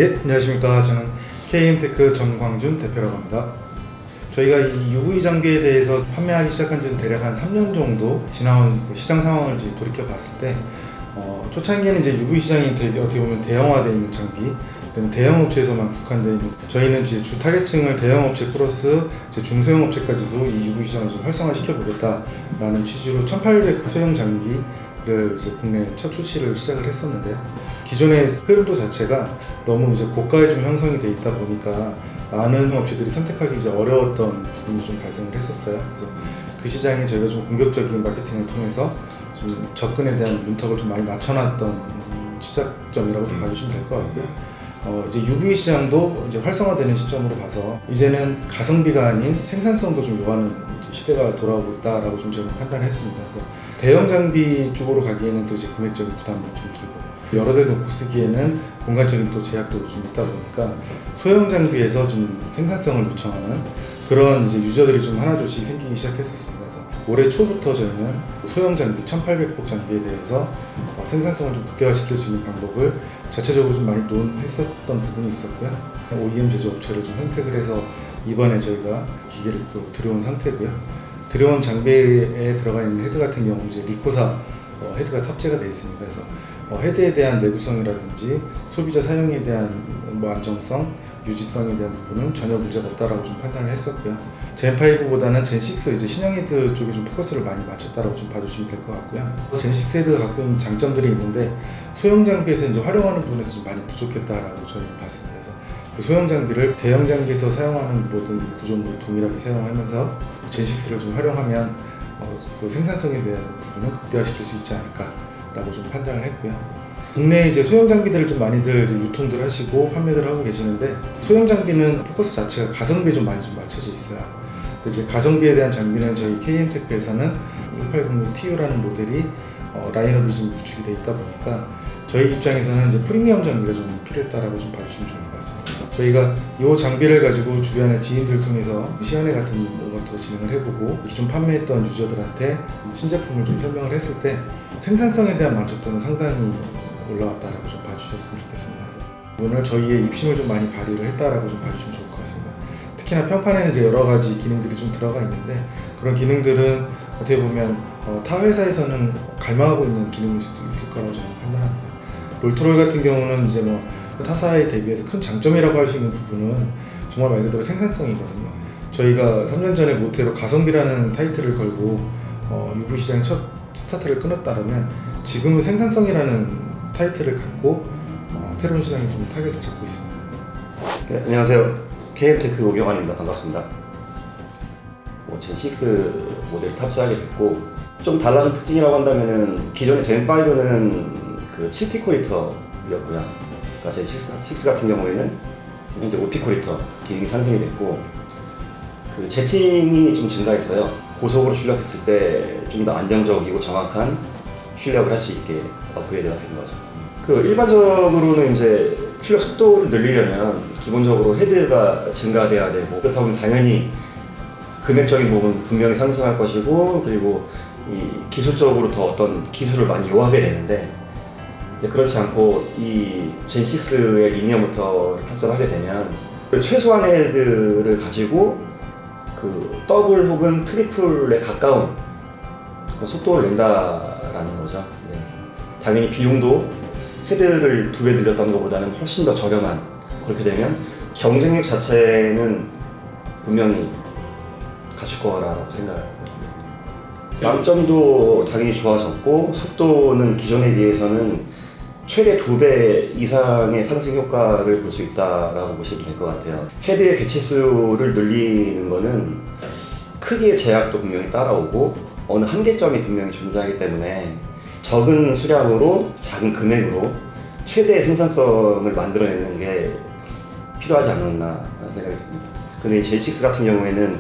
예, 안녕하십니까. 저는 KM테크 전광준 대표라고 합니다. 저희가 이 UV 장비에 대해서 판매하기 시작한 지는 대략 한 3년 정도 지나온 시장 상황을 이제 돌이켜 봤을 때 초창기에는 이제 UV 시장이 되게 어떻게 보면 대형화되어 있는 장비, 대형 업체에서만 국한되어 있는, 저희는 이제 주 타겟층을 대형 업체 플러스 이제 중소형 업체까지도 이 UV 시장을 좀 활성화시켜 보겠다라는 취지로 1800 소형 장비를 이제 국내 첫 출시를 시작을 했었는데요. 기존의 흐름도 자체가 너무 이제 고가에 좀 형성이 돼 있다 보니까 많은 업체들이 선택하기 이제 어려웠던 부분이 좀 발생을 했었어요. 그래서 그 시장에 저희가 좀 공격적인 마케팅을 통해서 좀 접근에 대한 문턱을 좀 많이 낮춰놨던 시작점이라고 좀 봐주시면 될 것 같고요. 이제 UV 시장도 이제 활성화되는 시점으로 봐서 이제는 가성비가 아닌 생산성도 좀 요하는 이제 시대가 돌아오고 있다라고 좀 저는 판단했습니다. 그래서 대형 장비 쪽으로 가기에는 또 이제 금액적인 부담도 좀 들고 여러 대 놓고 쓰기에는 공간적인 또 제약도 좀 있다 보니까 소형 장비에서 좀 생산성을 요청하는 그런 이제 유저들이 좀 하나둘씩 생기기 시작했었습니다. 그래서 올해 초부터 저희는 소형 장비 1800복 장비에 대해서 생산성을 좀 극대화시킬 수 있는 방법을 자체적으로 좀 많이 논했었던 부분이 있었고요. OEM 제조업체를 좀 선택을 해서 이번에 저희가 기계를 또 들여온 상태고요. 들여온 장비에 들어가 있는 헤드 같은 경우 이제 리코사 헤드가 탑재가 되어 있습니다. 그래서 헤드에 대한 내구성이라든지 소비자 사용에 대한 안정성, 유지성에 대한 부분은 전혀 문제가 없다라고 좀 판단을 했었고요. 젠5보다는 젠6 이제 신형 헤드 쪽에 좀 포커스를 많이 맞췄다라고 좀 봐주시면 될 것 같고요. 젠6 헤드가 갖고 있는 장점들이 있는데 소형 장비에서 이제 활용하는 부분에서 좀 많이 부족했다라고 저희는 봤습니다. 그래서 그 소형 장비를 대형 장비에서 사용하는 모든 구조물을 동일하게 사용하면서 젠6를 좀 활용하면 그 생산성에 대한 부분은 극대화시킬 수 있지 않을까라고 좀 판단을 했고요. 국내에 이제 소형 장비들을 좀 많이들 유통들 하시고 판매를 하고 계시는데 소형 장비는 포커스 자체가 가성비에 좀 많이 좀 맞춰져 있어요. 이제 가성비에 대한 장비는 저희 KM테크에서는 1806TU라는 모델이 라인업이 좀 구축이 되어 있다 보니까 저희 입장에서는 이제 프리미엄 장비가 좀 필요했다라고 좀 봐주시면 좋을 것 같습니다. 저희가 이 장비를 가지고 주변의 지인들 통해서 시연회 같은 것도 진행을 해보고 좀 판매했던 유저들한테 신제품을 좀 설명을 했을 때 생산성에 대한 만족도는 상당히 올라왔다라고 좀 봐주셨으면 좋겠습니다. 오늘 저희의 입심을 좀 많이 발휘를 했다라고 좀 봐주시면 좋을 것 같습니다. 특히나 평판에는 이제 여러 가지 기능들이 좀 들어가 있는데 그런 기능들은 어떻게 보면 타 회사에서는 갈망하고 있는 기능일 수도 있을 거라고 저는 판단합니다. 롤트롤 같은 경우는 이제 타사에 대비해서 큰 장점이라고 할 수 있는 부분은 정말 말 그대로 생산성이거든요. 저희가 3년 전에 모태로 가성비라는 타이틀을 걸고 UV 시장의 첫 스타트를 끊었다면 지금은 생산성이라는 타이틀을 갖고 새로운 시장에 좀 타겟을 잡고 있습니다. 네, 안녕하세요. KM테크 오경환입니다. 반갑습니다. 젠6 모델을 탑재하게 됐고 좀 달라진 특징이라고 한다면은 기존의 젠5는 그 7피코리터였고요. 그러니까 젠6 같은 경우에는 지금 이제 5피코리터 기능이 상승이 됐고 그 제팅이 좀 증가했어요. 고속으로 출력했을 때 좀 더 안정적이고 정확한 출력을 할 수 있게 업그레이드가 된 거죠. 그 일반적으로는 이제 출력 속도를 늘리려면 기본적으로 헤드가 증가돼야 되고 그렇다 보면 당연히 금액적인 부분은 분명히 상승할 것이고 그리고 이 기술적으로 더 어떤 기술을 많이 요하게 되는데 이제 그렇지 않고 이 젠6의 리니어 모터를 탑재를 하게 되면 최소한 헤드를 가지고 그 더블 혹은 트리플에 가까운 그 속도를 낸다라는 거죠. 네. 당연히 비용도 헤드를 2배 늘렸던 것보다는 훨씬 더 저렴한, 그렇게 되면 경쟁력 자체는 분명히 갖출 거라고 생각합니다. 양점도 당연히 좋아졌고 속도는 기존에 비해서는 최대 2배 이상의 상승 효과를 볼 수 있다라고 보시면 될 것 같아요. 헤드의 개체수를 늘리는 거는 크기의 제약도 분명히 따라오고 어느 한계점이 분명히 존재하기 때문에 적은 수량으로 작은 금액으로 최대의 생산성을 만들어내는 게 필요하지 않았나 라는 생각이 듭니다. 근데 젠6 같은 경우에는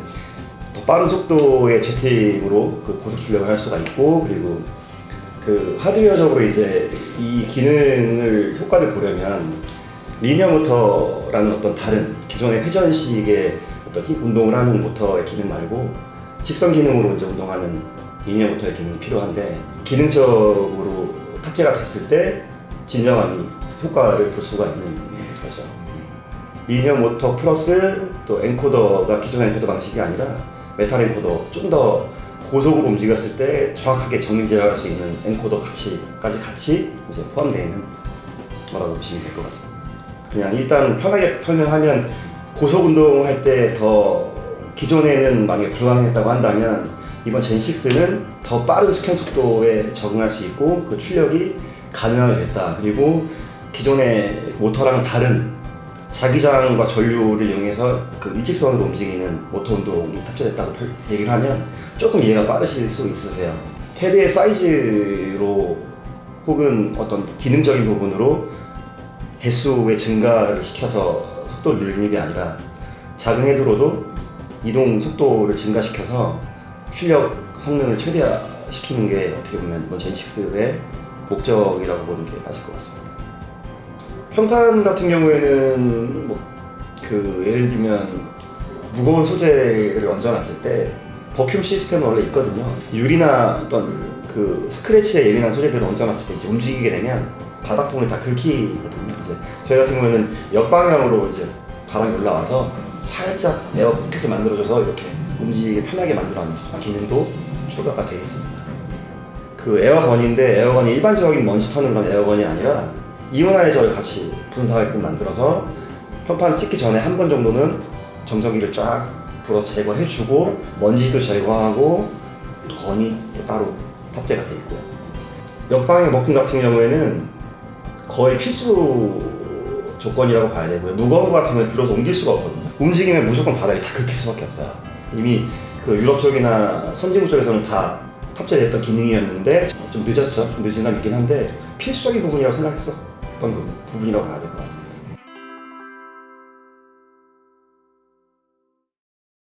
더 빠른 속도의 제팅으로 그 고속 출력을 할 수가 있고 그리고 그 하드웨어적으로 이제 이 기능을 효과를 보려면 리니어 모터라는 어떤 다른 기존의 회전식의 어떤 운동을 하는 모터의 기능 말고 직선 기능으로 이제 운동하는 리니어 모터의 기능이 필요한데 기능적으로 탑재가 됐을 때 진정한 효과를 볼 수가 있는 거죠. 리니어 모터 플러스 또 엔코더가 기존의 엔코더 방식이 아니라 메탈 엔코더 좀 더 고속으로 움직였을 때 정확하게 정밀 제어할 수 있는 엔코더 까지 같이 이제 포함되어 있는 거라고 보시면 될 것 같습니다. 그냥 일단 편하게 설명하면 고속 운동할 때 더 기존에는 만약에 불가능했다고 한다면 이번 젠6는 더 빠른 스캔 속도에 적응할 수 있고 그 출력이 가능하게 됐다. 그리고 기존의 모터랑은 다른 자기장과 전류를 이용해서 그 일직선으로 움직이는 모터 운동이 탑재됐다고 얘기를 하면 조금 이해가 빠르실 수 있으세요. 헤드의 사이즈로 혹은 어떤 기능적인 부분으로 개수의 증가를 시켜서 속도를 늘리는 게 아니라 작은 헤드로도 이동 속도를 증가시켜서 출력 성능을 최대화시키는 게 어떻게 보면 이번 젠6의 목적이라고 보는 게 맞을 것 같습니다. 평판 같은 경우에는 예를 들면 무거운 소재를 얹어놨을 때 버큐um 시스템은 원래 있거든요. 유리나 어떤 그 스크래치에 예민한 소재들을 얹어놨을 때 이제 움직이게 되면 바닥 부분을 다 긁히거든요. 이제 저희 같은 경우에는 역방향으로 이제 바람이 올라와서 살짝 에어 포켓을 만들어줘서 이렇게 움직이기 편하게 만들어놓는 기능도 추가가 되어 있습니다. 그 에어건인데 에어건이 일반적인 먼지 터는 그런 에어건이 아니라 이오나이저를 같이 분사하게끔 만들어서 편판 찍기 전에 한 번 정도는 정전기를 쫙 불어서 제거해주고 먼지도 제거하고 건이 또 따로 탑재가 되어 있고요. 역방향 버킹 같은 경우에는 거의 필수 조건이라고 봐야 되고요. 무거운 거 같은 경우는 들어서 옮길 수가 없거든요. 움직이면 무조건 바닥이 다 긁힐 수밖에 없어요. 이미 그 유럽 쪽이나 선진국 쪽에서는 다 탑재됐던 기능이었는데 좀 늦었죠. 좀 늦은 감 있긴 한데 필수적인 부분이라고 생각했었던 부분이라고 봐야 될 것 같아요.